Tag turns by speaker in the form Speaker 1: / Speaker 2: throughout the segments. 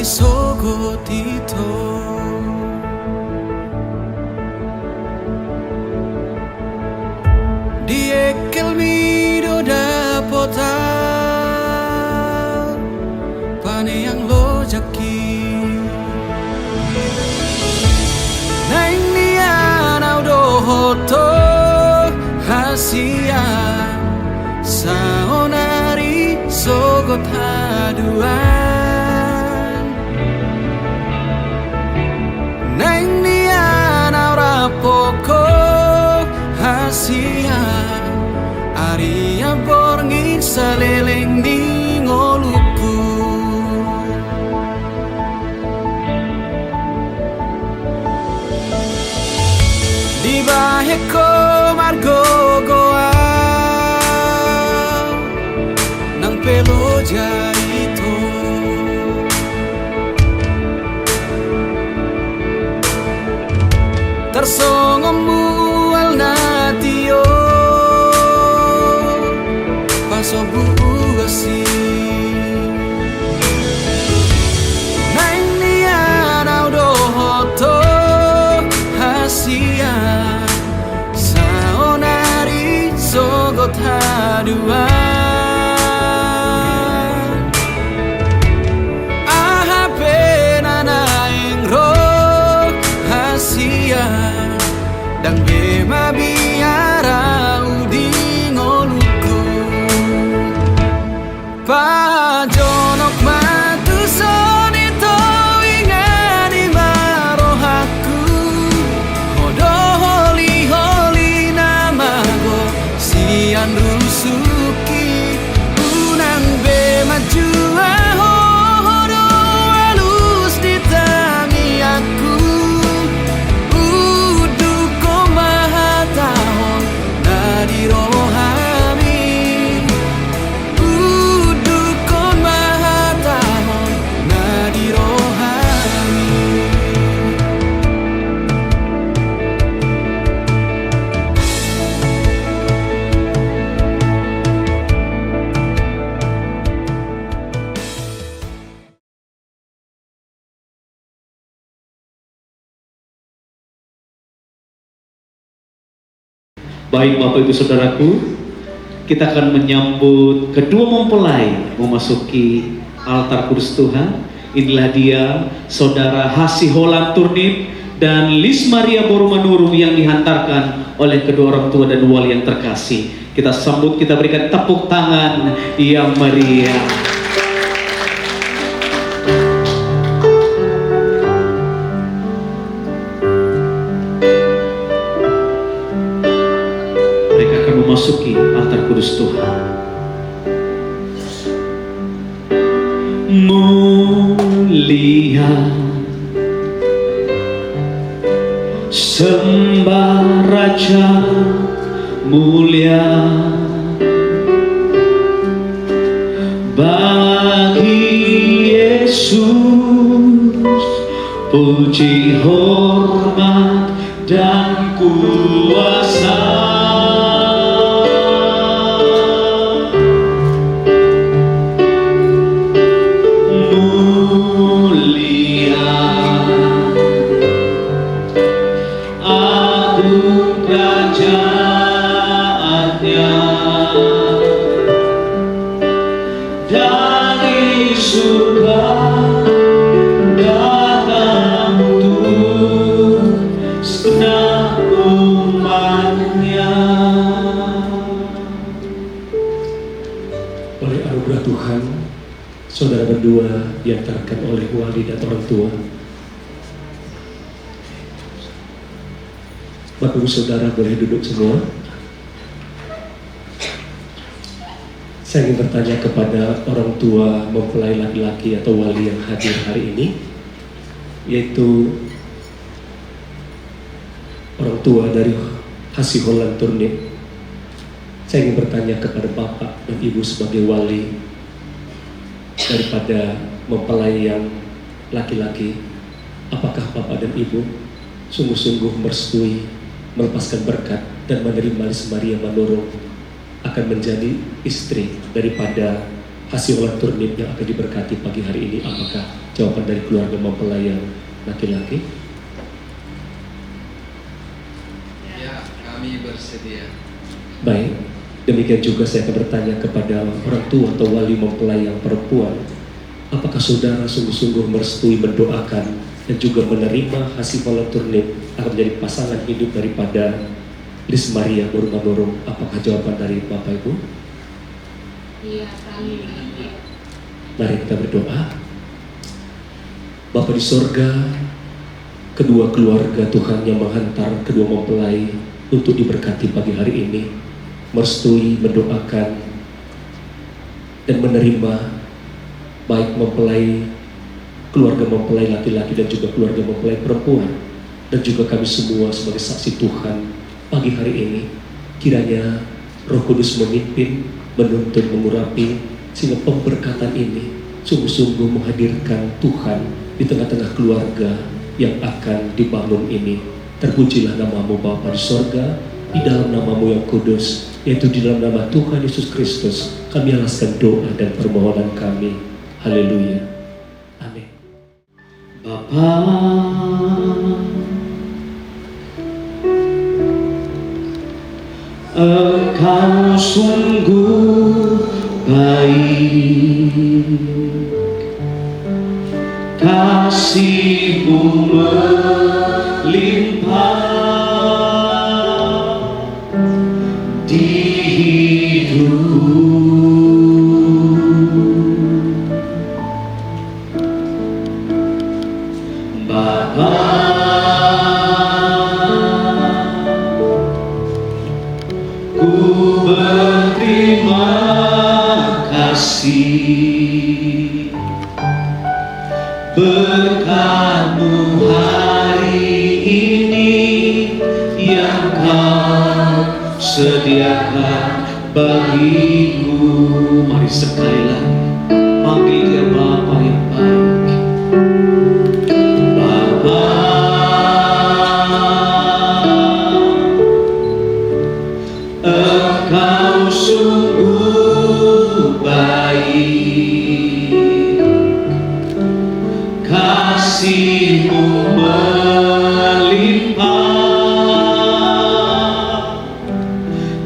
Speaker 1: sogotito Diekel mido dapota Pane yang lo jaki Neng nian audo hoto hasia Saonari sogot haduan Neng nian aura poko hasia Aria borngin saleleng di ngoluku Di baheko margo goa Nang pelo jaito Tersongomu al natio Paso buasi Nang nian audo hoto hasia Saonari sogot haduan Aha penana ingro hasia Dan bema biara udi ngoluku Pajonok matu sonito ingani marohaku Hodo holi namago sian rusuki Unang bema jua hodo halus ditangi aku
Speaker 2: Baik Bapak Ibu Saudaraku, kita akan menyambut kedua mempelai memasuki altar kudus Tuhan. Inilah dia Saudara Hasih Holland Turnip dan Lis Maria Borumanurung yang dihantarkan oleh kedua orang tua dan wali yang terkasih. Kita sambut, kita berikan tepuk tangan yang meriah. Memasuki altar kudus Tuhan. Mulia sembah Raja mulia bagi Yesus, puji hormat dan kuasa.
Speaker 3: Saudara berdua diantarkan oleh wali dan orang tua. Bapak Ibu Saudara boleh duduk semua. Saya ingin bertanya kepada orang tua mempelai laki-laki atau wali yang hadir hari ini, yaitu orang tua dari Hasih Holland Turnip. Saya ingin bertanya kepada Bapak dan Ibu sebagai wali daripada mempelai yang laki-laki, apakah Bapak dan Ibu sungguh-sungguh merestui, melepaskan berkat dan menerima Lis Maria Manurung akan menjadi istri daripada Hasih Holland Turnip yang akan diberkati pagi hari ini? Apakah jawaban dari keluarga mempelai yang laki-laki?
Speaker 4: Ya, kami bersedia.
Speaker 3: Baik, demikian juga saya akan bertanya kepada orang tua atau wali mempelai yang perempuan. Apakah saudara sungguh-sungguh merestui, mendoakan, dan juga menerima hasil holan turnip akan menjadi pasangan hidup daripada Lis Maria Nur Manurung? Apakah jawaban dari Bapak Ibu?
Speaker 5: Iya, kami.
Speaker 3: Mari kita berdoa. Bapa di sorga, kedua keluarga Tuhan yang menghantar kedua mempelai untuk diberkati pagi hari ini, merestui, mendoakan, dan menerima baik mempelai, keluarga mempelai laki-laki dan juga keluarga mempelai perempuan, dan juga kami semua sebagai saksi Tuhan pagi hari ini. Kiranya Roh Kudus memimpin, menuntun, mengurapi, sehingga pemberkatan ini sungguh-sungguh menghadirkan Tuhan di tengah-tengah keluarga yang akan dibangun ini. Terpujilah nama-Mu Bapa di sorga, di dalam nama-Mu yang kudus, yaitu di dalam nama Tuhan Yesus Kristus, kami alaskan doa dan permohonan kami. Haleluya. Amin.
Speaker 2: Bapa, Engkau sungguh baik, kasih-Mu melimpah di hidupku. Bapa, ku berterima kasih berkat-Mu hari ini yang Kau sediakan bagiku. Mari sekali lagi panggil Dia Bapa yang baik. Bapa, Engkau sungguh baik, kasih-Mu melimpah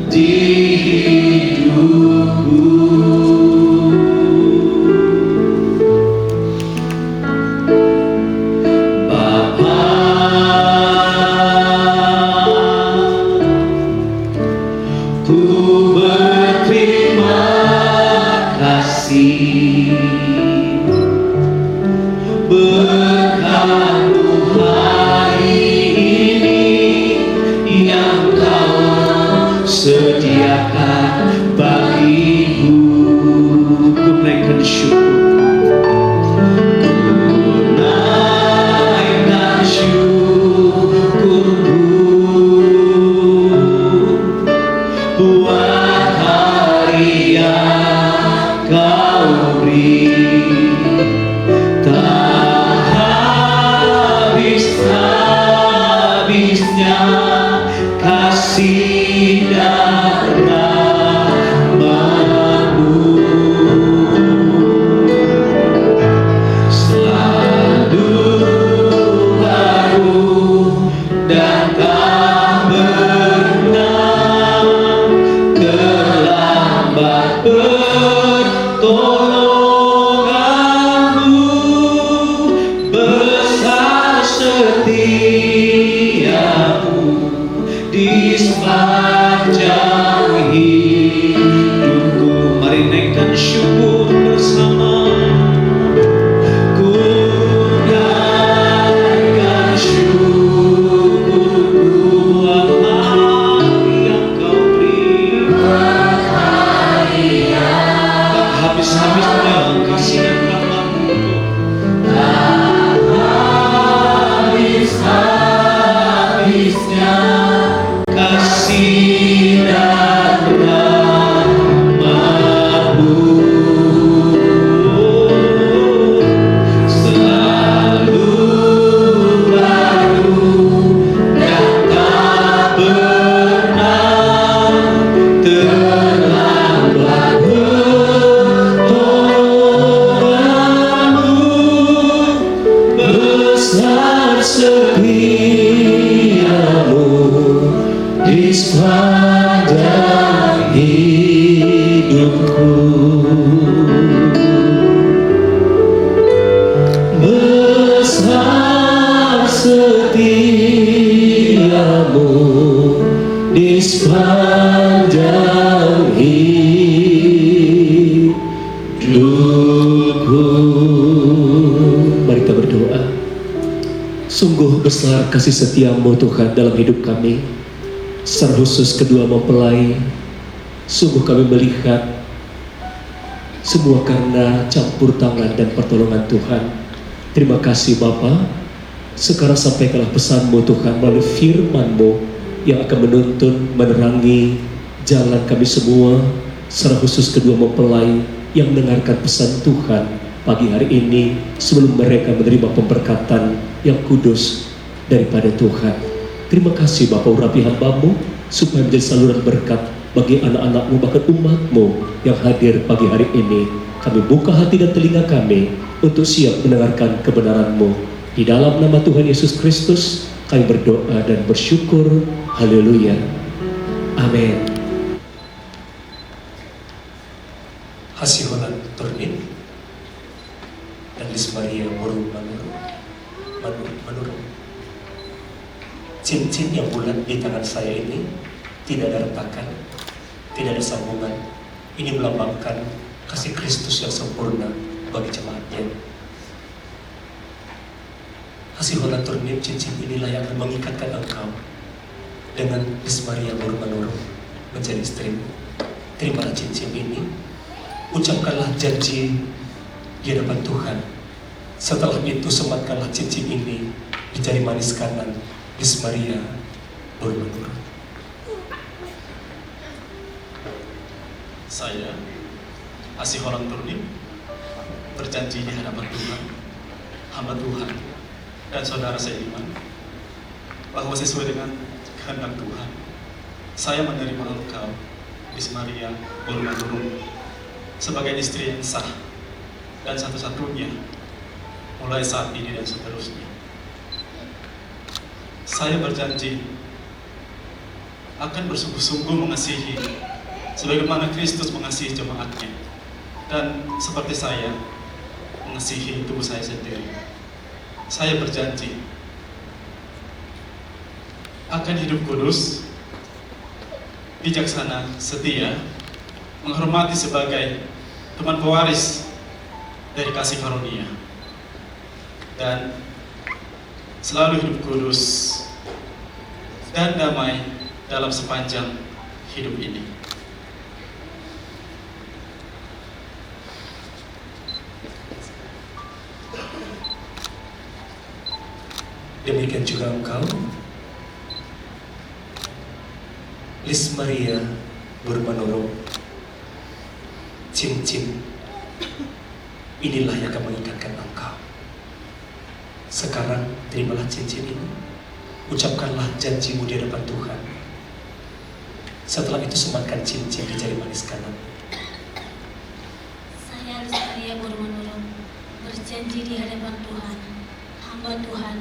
Speaker 2: di hidupku. Bapa, ku berterima kasih berkat-Mu hari ini yang Kau sediakan bagiku. Ku naikkan syukur, ku naikkan syukurku buat hari yang Kau beri. Tak habis-habisnya kasih dan rahmat-Mu, selalu baru dan tak pernah terlambat pertolongan-Mu. Besar setia-Mu di sepanjang hidupku. Mari naikkan syukur bersama. Ku naikkan syukurku buat hari yang Kau beri. Tak habis-habisnya kasih dan rahmat-Mu. Habis-habisnya kasih dan rahmat-Mu, selalu baru dan tak pernah terlambat pertolongan-Mu.
Speaker 3: hidupku. Mari kita berdoa. Sungguh besar kasih setiamu Tuhan dalam hidup kami. Secara khusus kedua mempelai, sungguh kami melihat semua karena campur tangan dan pertolongan Tuhan. Terima kasih Bapa. Sekarang sampaikanlah pesan-Mu Tuhan melalui firman-Mu yang akan menuntun, menerangi jalan kami semua, secara khusus kedua mempelai yang mendengarkan pesan Tuhan pagi hari ini sebelum mereka menerima pemberkatan yang kudus daripada Tuhan. Terima kasih Bapa, urapi hamba-Mu supaya menjadi saluran berkat bagi anak-anak-Mu, bahkan umat-Mu yang hadir pagi hari ini. Kami buka hati dan telinga kami untuk siap mendengarkan kebenaran-Mu. Di dalam nama Tuhan Yesus Kristus kami berdoa dan bersyukur. Haleluya. Amin. Hasiholan Turnin dan Lismaria Manurung. Cincin yang bulat di tangan saya ini tidak ada retakan, tidak ada sambungan. Ini melambangkan kasih Kristus yang sempurna bagi jemaatnya. Hasiholan Turnin, cincin inilah yang akan mengikatkan engkau dengan Lismaria Manurung menjadi istrimu. Terimalah cincin ini, ucapkanlah janji di hadapan Tuhan. Setelah itu sematkanlah cincin ini di jari manis kanan Lismaria Manurung.
Speaker 6: Saya, Hasiholan Turnin, berjanji di hadapan Tuhan, hamba Tuhan, dan saudara seiman, bahwa sesuai dengan kehendak Tuhan, saya menerima engkau, Lismaria Manurung, sebagai istri yang sah dan satu-satunya mulai saat ini dan seterusnya. Saya berjanji akan bersungguh-sungguh mengasihi sebagaimana Kristus mengasihi jemaatnya, dan seperti saya mengasihi tubuh saya sendiri. Saya berjanji akan hidup kudus, bijaksana, setia, menghormati sebagai teman pewaris dari kasih karunia, dan selalu hidup kudus dan damai dalam sepanjang hidup ini.
Speaker 3: Demikian juga engkau, Lismaria Manurung. Cincin inilah yang akan mengikatkan engkau. Sekarang terimalah cincin ini, ucapkanlah janjimu di hadapan Tuhan. Setelah itu sematkan cincin di jari manis kanan.
Speaker 5: Saya Lismaria Manurung berjanji di hadapan Tuhan, hamba Tuhan,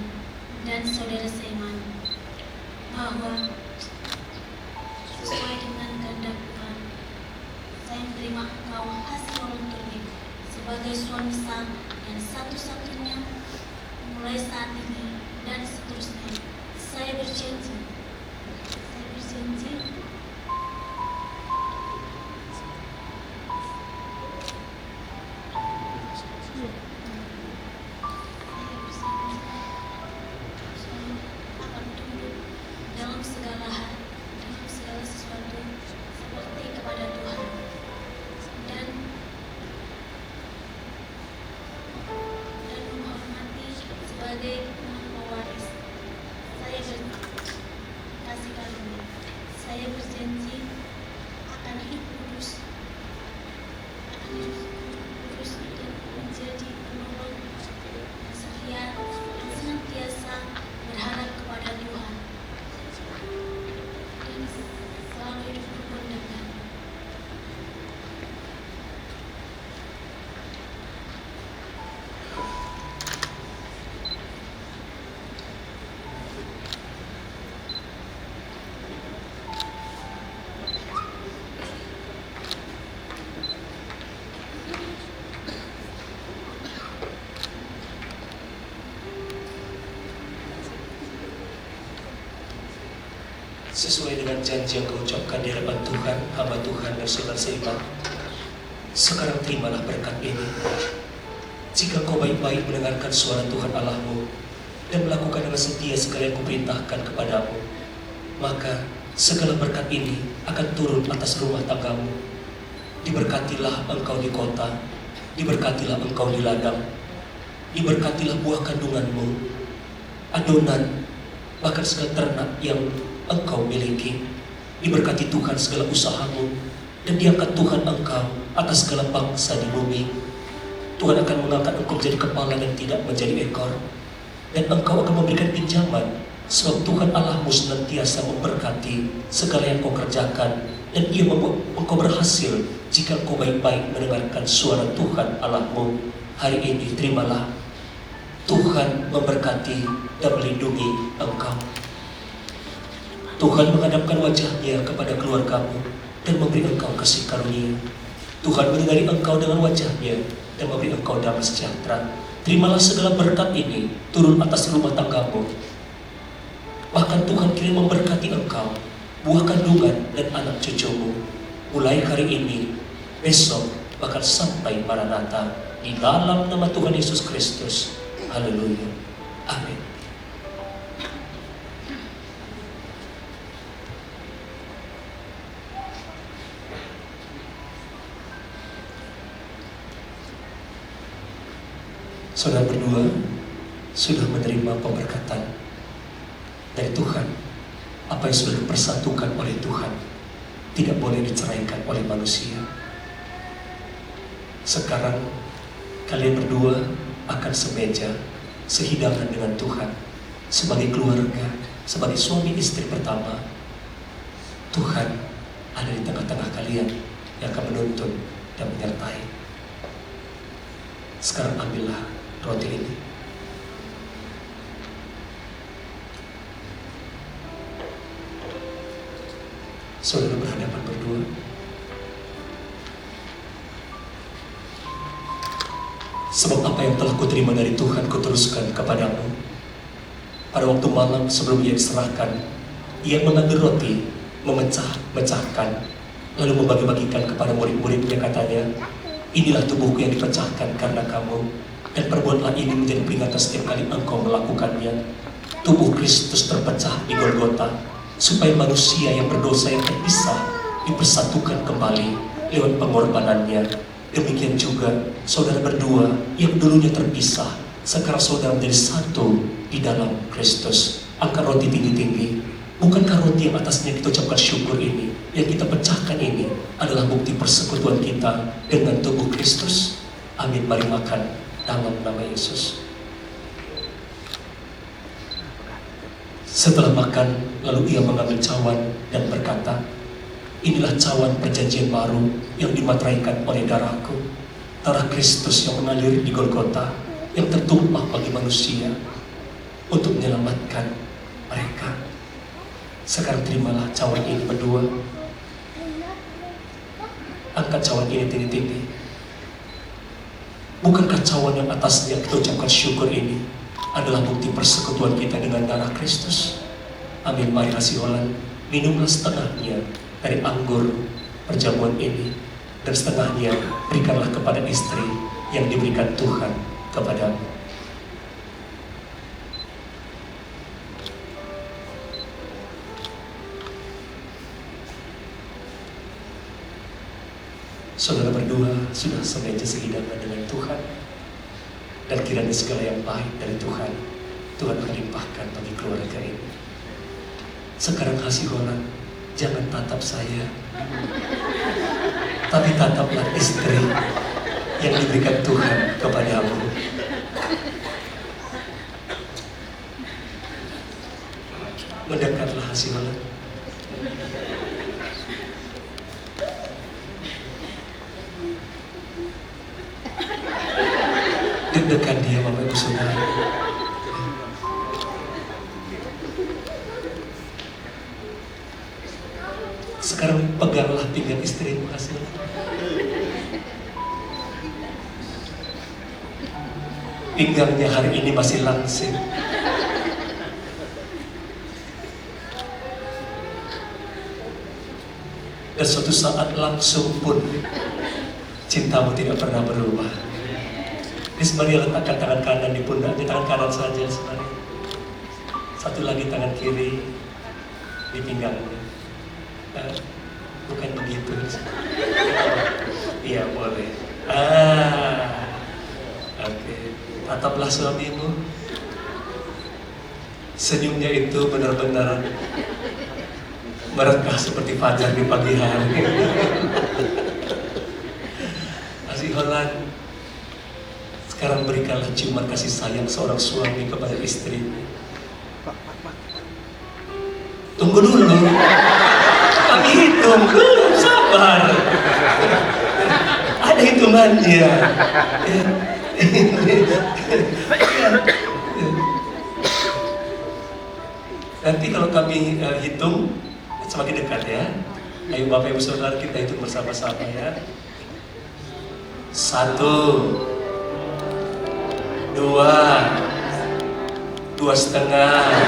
Speaker 5: dan saudara seiman, bahwa sesuai dengan kehendak Tuhan, saya menerima engkau, Hasiholan Turnin, sebagai suami sah dan satu-satunya mulai saat ini dan seterusnya. Saya berjanji akan tunduk dalam segala hal, dalam segala sesuatu, seperti kepada Tuhan, dan menghormati sebagai teman pewaris. Saya berkasih karunia. Saya berjanji akan hidup kudus, dan menjadi penolong dan setia dan senantiasa berharap kepada Tuhan, dan selalu hidup rukun dengan
Speaker 3: Sesuai dengan janji yang kau ucapkan di hadapan Tuhan, hamba Tuhan dan saudara seiman, Sekarang terimalah berkat ini. Jika kau baik-baik mendengarkan suara Tuhan Allahmu dan melakukan dengan setia segala yang kuperintahkan kepadamu, maka segala berkat ini akan turun atas rumah tanggamu. Diberkatilah engkau di kota, diberkatilah engkau di ladang, diberkatilah buah kandunganmu, adonan, bahkan segala ternak yang engkau miliki. Diberkati Tuhan segala usahamu, dan diangkat Tuhan engkau atas segala bangsa di bumi. Tuhan akan mengangkat engkau menjadi kepala dan tidak menjadi ekor, dan engkau akan memberikan pinjaman, sebab Tuhan Allahmu senantiasa memberkati segala yang kau kerjakan, dan Ia membuat engkau berhasil jika engkau baik-baik mendengarkan suara Tuhan Allahmu. Hari ini terimalah. Tuhan memberkati dan melindungi engkau. Tuhan menghadapkan wajahnya kepada keluargamu dan memberi engkau kasih karunia. Tuhan menyinari engkau dengan wajahnya dan memberi engkau damai sejahtera. Terimalah segala berkat ini turun atas rumah tanggamu. Bahkan Tuhan kini memberkati engkau, buah kandungan dan anak cucumu. Mulai hari ini, besok, bahkan sampai Maranatha. Di dalam nama Tuhan Yesus Kristus. Haleluya. Amin. Saudara berdua sudah menerima pemberkatan dari Tuhan. Apa yang sudah dipersatukan oleh Tuhan tidak boleh diceraikan oleh manusia. Sekarang kalian berdua akan semeja, sehidangan dengan Tuhan sebagai keluarga, sebagai suami istri pertama. Tuhan ada di tengah-tengah kalian yang akan menuntun dan menyertai. Sekarang ambillah roti ini. Saudara berhadapan berdua. Sebab apa yang telah kuterima dari Tuhan kuteruskan kepadamu. Pada waktu malam sebelum ia diserahkan, ia mengambil roti, memecah-mecahkan, lalu membagi-bagikan kepada murid-muridnya, katanya, inilah tubuhku yang dipecahkan karena kamu, dan perbuatlah ini menjadi peringatan setiap kali engkau melakukannya. Tubuh Kristus terpecah di Golgota, supaya manusia yang berdosa yang terpisah dipersatukan kembali lewat pengorbanannya. Demikian juga saudara berdua yang dulunya terpisah, sekarang saudara menjadi satu di dalam Kristus. Angkat roti tinggi-tinggi. Bukankah roti yang atasnya kita ucapkan syukur ini, yang kita pecahkan ini adalah bukti persekutuan kita dengan tubuh Kristus? Amin. Mari makan dalam nama Yesus. Setelah makan, lalu ia mengambil cawan dan berkata, inilah cawan perjanjian baru yang dimateraikan oleh darahku, darah Kristus yang mengalir di Golgota, yang tertumpah bagi manusia untuk menyelamatkan mereka. Sekarang terimalah cawan ini berdua. Angkat cawan ini tinggi-tinggi. Bukankah cawan yang atasnya kita ucapkan syukur ini adalah bukti persekutuan kita dengan darah Kristus? Amin. Mari kasiholan, minumlah setengahnya dari anggur perjamuan ini, dan setengahnya berikanlah kepada istri yang diberikan Tuhan kepadamu. Saudara berdua sudah semeja sehidangan dengan Tuhan, dan kiranya segala yang baik dari Tuhan akan limpahkan bagi keluarga ini. Sekarang kasiholan, jangan tatap saya, tapi tataplah istri yang diberikan Tuhan kepadamu. Mendekatlah kasiholan. Deg-degan dia, Bapak Ibu Saudara. Sekarang peganglah pinggang istrimu, hasil. Pinggangnya hari ini masih langsing. Dan suatu saat langsung pun cintamu tidak pernah berubah. Miss Maria letakkan tangan kanan di pundaknya, tangan kanan saja Miss Maria. Satu lagi tangan kiri di pinggangnya. Bukan begitu. Iya boleh. Oke. Tataplah suamimu. Senyumnya itu benar-benar merekah seperti fajar di pagi hari. Asih Holland, sekarang berikanlah ciuman kasih sayang seorang suami kepada istrinya. Tunggu dulu, kami hitung, belum sabar. Ada hitungannya. Nanti kalau kami hitung semakin dekat ya. Ayo Bapak Ibu Saudara kita hitung bersama-sama ya. 1, 2, 2,5.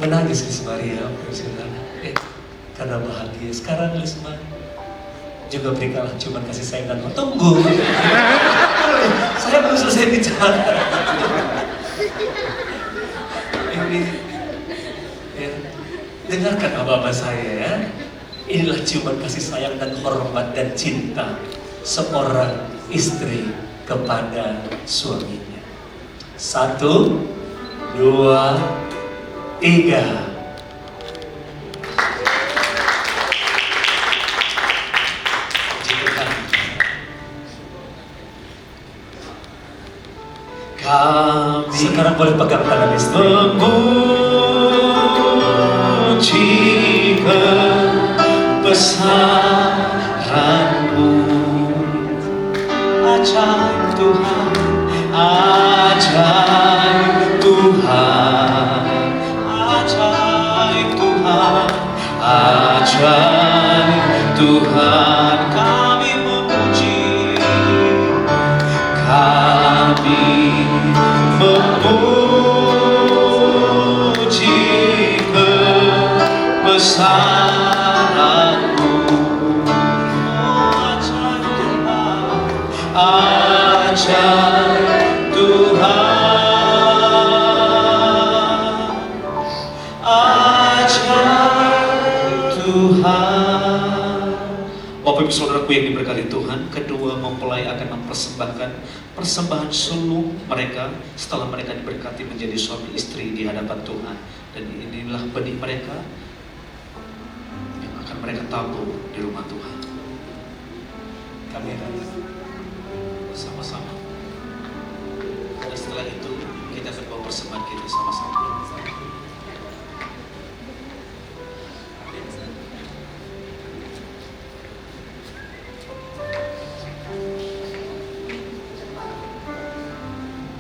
Speaker 3: Menangis Miss Maria, karena bahagia. Sekarang Lisma juga berikanlah ciuman kasih sayang dan tunggu. Saya belum selesai bicara. Ini, ya, dengarkan abah-abah saya ya. Inilah ciuman kasih sayang dan hormat dan cinta seorang istri kepada suaminya. 1, 2, 3. Kami sekarang boleh pegang tangan istri. Memuji kebesaran-Mu, ajaib Tuhan, ajaib Tuhan. Ajaib Tuhan, kami memuji kebesaran-Mu. Ajaib Tuhan, ajaib Tuhan. Bapak Ibu Saudaraku yang diberkati Tuhan, kedua mempelai akan mempersembahkan persembahan sulung mereka setelah mereka diberkati menjadi suami istri di hadapan Tuhan. Dan inilah benih mereka yang akan mereka tabur di rumah Tuhan. Kami akan bersama-sama. Dan setelah itu kita akan bawa persembahan kita sama-sama.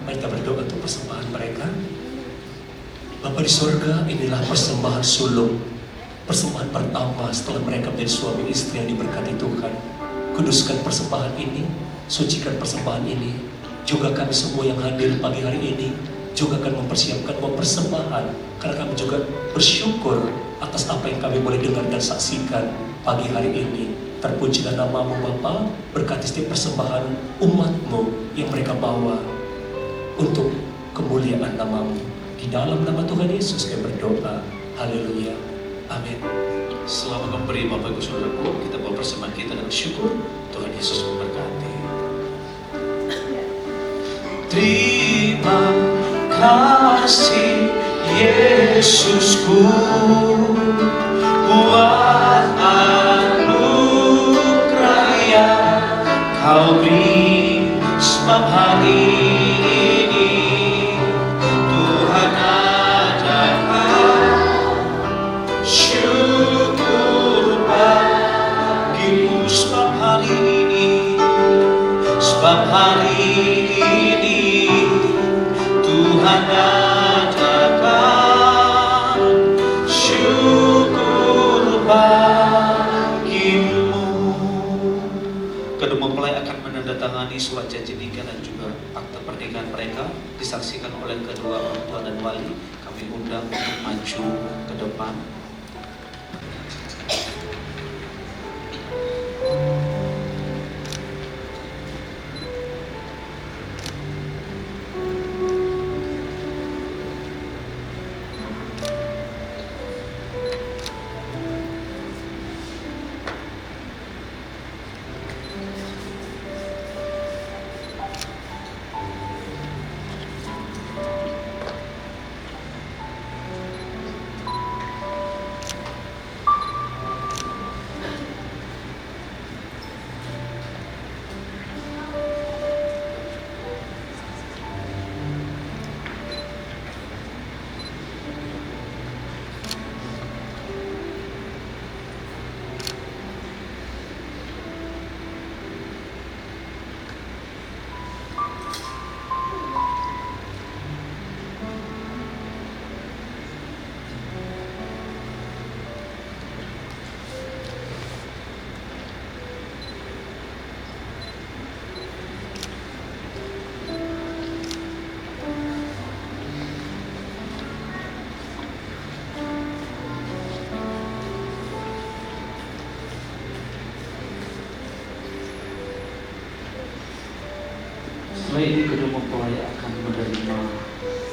Speaker 3: Mereka berdoa untuk persembahan mereka. Bapa di surga, inilah persembahan sulung, persembahan pertama setelah mereka menjadi suami istri yang diberkati Tuhan. Kuduskan persembahan ini, sucikan persembahan ini. Juga kami semua yang hadir pagi hari ini juga akan mempersiapkan persembahan, karena kami juga bersyukur atas apa yang kami boleh dengar dan saksikan pagi hari ini. Terpujilah nama-Mu Bapa, berkati setiap persembahan umat-Mu yang mereka bawa untuk kemuliaan nama-Mu. Di dalam nama Tuhan Yesus kami berdoa. Haleluya. Amin. Selamat memberi Bapak Ibu Saudaraku, kita bawa persembahan kita dengan syukur. Tuhan Yesus memberkati. Terima kasih Yesusku buat anugerah yang Kau beri sebab hari ini Tuhan adakan syukur bagimu sebab hari ini Tuhan adakan
Speaker 2: menandatangani surat janji nikah dan juga akte pernikahan mereka disaksikan oleh kedua orang tua dan wali. Kami undang untuk maju ke depan. Setelah ini kedua mempelai akan menerima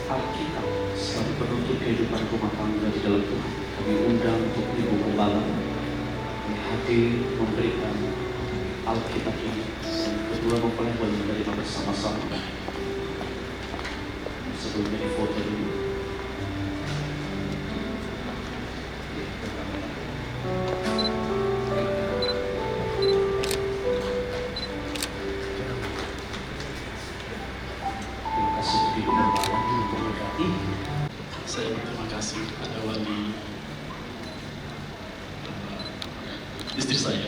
Speaker 2: Alkitab sebagai penuntut kehidupan rumah tangga di dalam Tuhan. Kami undang untuk Ibu Gembala hadir memberikan Alkitab ini. Kedua mempelai boleh menerima bersama-sama. Sebelumnya difoto dulu.
Speaker 6: Saya berterima kasih pada wali istri saya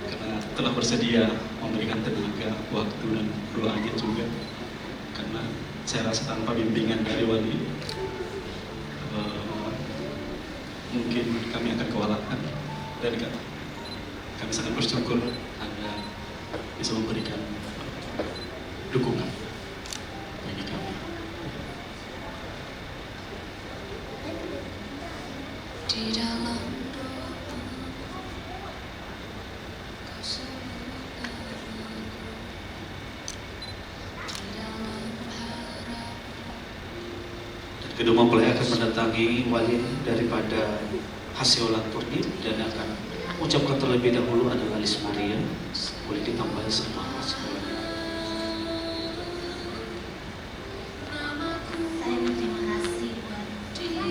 Speaker 6: karena telah bersedia memberikan tenaga, waktu dan doanya juga, karena saya rasa tanpa bimbingan dari wali mungkin kami akan kewalahan, dan kami sangat bersyukur Anda bisa memberikan dukungan bagi kami.
Speaker 5: Di dalam doa kau selalu denganku, di dalam harap.
Speaker 2: Dan kedua mempelai akan mendatangi wali daripada Hasiolan Turnip dan akan ucapkan terlebih dahulu adalah Lis Maria. Boleh ditambah sama Hasiolan.
Speaker 5: Saya berterima kasih buat Terima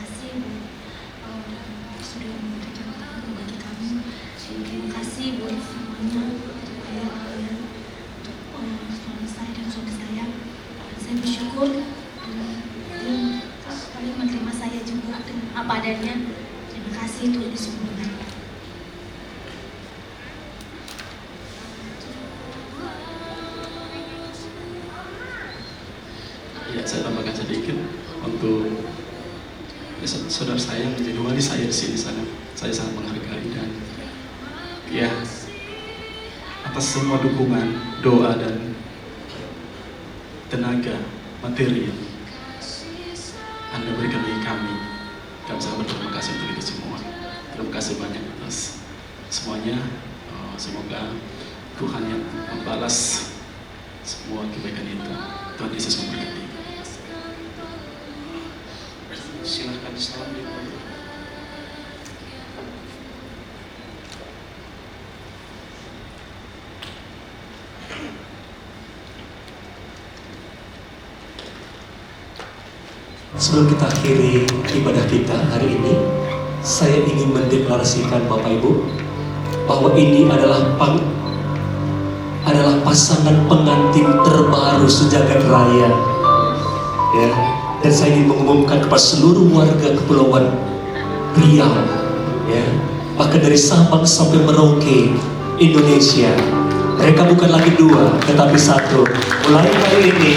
Speaker 5: kasih buat sudah memberikan waktu bagi kami. Terima kasih buat semuanya, untuk kalian, untuk suami saya dan suami saya. Saya bersyukur kalian menerima saya juga dengan apa adanya. Terima kasih untuk ini semuanya.
Speaker 6: Ya, saya tambahkan sedikit untuk saudara saya yang menjadi wali saya di sini. Saya sangat menghargai, dan ya, atas semua dukungan, doa dan tenaga materi yang Anda berikan bagi kami sangat berterima kasih untuk itu semua. Terima kasih banyak atas semuanya. Semoga Tuhan yang membalas semua kebaikan itu. Tuhan Yesus memberkati.
Speaker 2: Silahkan salam di bawah.
Speaker 3: Sebelum kita akhiri ibadah kita hari ini, saya ingin mendeklarasikan Bapak Ibu bahwa ini adalah pasangan pengantin terbaru sejagat raya. Ya, dan saya ingin mengumumkan kepada seluruh warga Kepulauan Riau, ya, bahkan dari Sabang sampai Merauke, Indonesia, Mereka bukan lagi dua, tetapi satu. Mulai hari ini,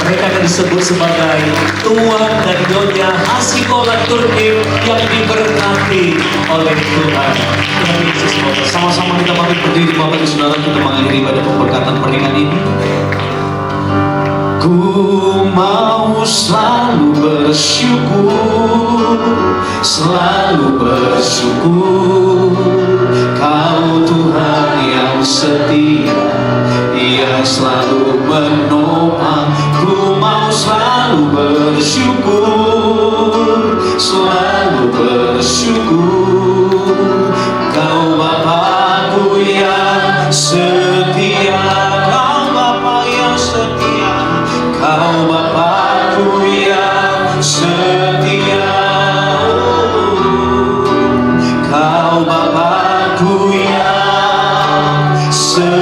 Speaker 3: mereka akan disebut sebagai Tuan dan Nyonya Hasikolan Turnip yang diberkati oleh Tuhan. Tuhan Yesus,
Speaker 2: Sama-sama kita pamit berdiri Bapak dan Saudara untuk mengakhiri pada pemberkatan pernikahan ini. Ku mau selalu bersyukur, selalu bersyukur. Kau Tuhan yang setia, yang selalu menopang. Ku mau selalu bersyukur, selalu bersyukur. Kau Bapakku yang setia, Kau Bapa yang setia, Kau Bapakku yang setia. Kau Bapakku yang setia.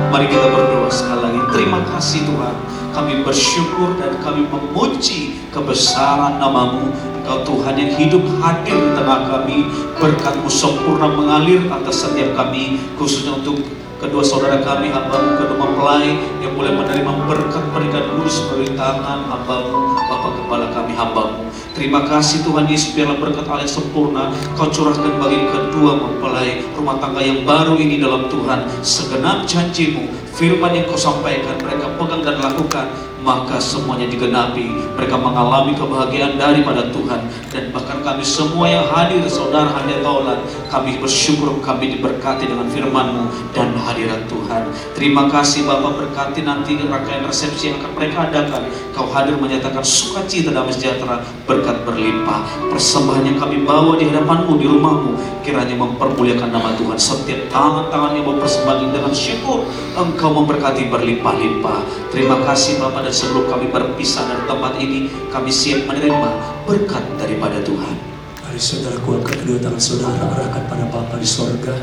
Speaker 2: Mari kita berdoa sekali lagi. Terima kasih Tuhan, kami bersyukur dan kami memuji kebesaran nama-Mu. Engkau Tuhan yang hidup hadir di tengah kami. Berkat-Mu sempurna mengalir atas setiap kami, khususnya untuk kedua saudara kami, hamba-Mu, kedua mempelai yang boleh menerima berkat pernikahan kudus melalui tangan hamba-Mu, Bapa Kepala kami, hamba-Mu. Terima kasih Tuhan Yesus, biarlah berkat Allah yang sempurna Kau curahkan bagi kedua mempelai rumah tangga yang baru ini dalam Tuhan. Segenap janji-Mu, firman yang Kau sampaikan, mereka pegang dan lakukan, maka semuanya digenapi. Mereka mengalami kebahagiaan daripada Tuhan. Dan bahkan kami semua yang hadir, saudara hadir taulan, kami bersyukur kami diberkati dengan firman-Mu dan hadirat Tuhan. Terima kasih Bapak, berkati nanti rangkaian resepsi yang akan mereka adakan. Kau hadir menyatakan sukacita damai sejahtera, berkat berlimpah. Persembahan yang kami bawa di hadapan-Mu, di rumah-Mu, kiranya mempermuliakan nama Tuhan. Setiap tangan-tangan yang mempersembahkan dengan syukur, Engkau memberkati berlimpah-limpah. Terima kasih Bapak, dan sebelum kami berpisah dari tempat ini, kami siap menerima berkat daripada Tuhan.
Speaker 3: Mari saudaraku, angkat kedua tangan saudara, arahkan pada Bapa di sorga.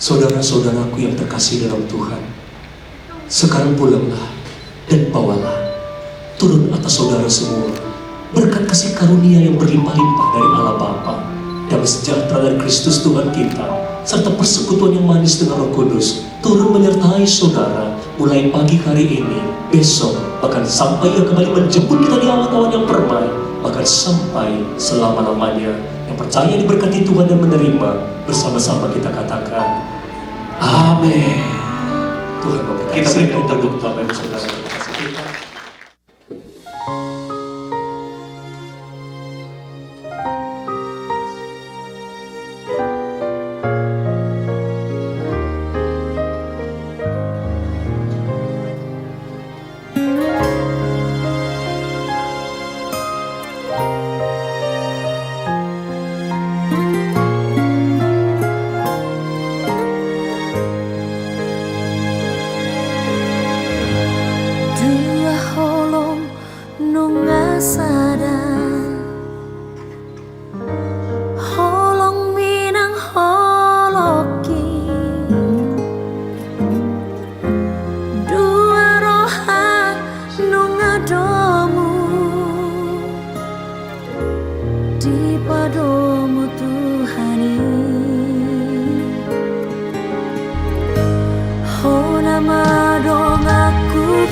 Speaker 3: Saudara-saudaraku yang terkasih dalam Tuhan, sekarang pulanglah dan bawalah turun atas saudara semua berkat kasih karunia yang berlimpah-limpah dari Allah Bapa, damai sejahtera dari Kristus Tuhan kita, serta persekutuan yang manis dengan Roh Kudus turun menyertai saudara mulai pagi hari ini, besok, bahkan sampai Ia kembali menjemput kita di awan-awan yang permai, bahkan sampai selama-lamanya. Yang percaya diberkati Tuhan dan menerima, bersama-sama kita katakan amin. Tuhan memberkati.
Speaker 2: Kita berikan tepuk
Speaker 3: Bapak Ibu Saudara.
Speaker 5: Dua holong nunga sada, holong minang holoki, dua roha nunga domu, di padomu Tuhani, ho nama dong aku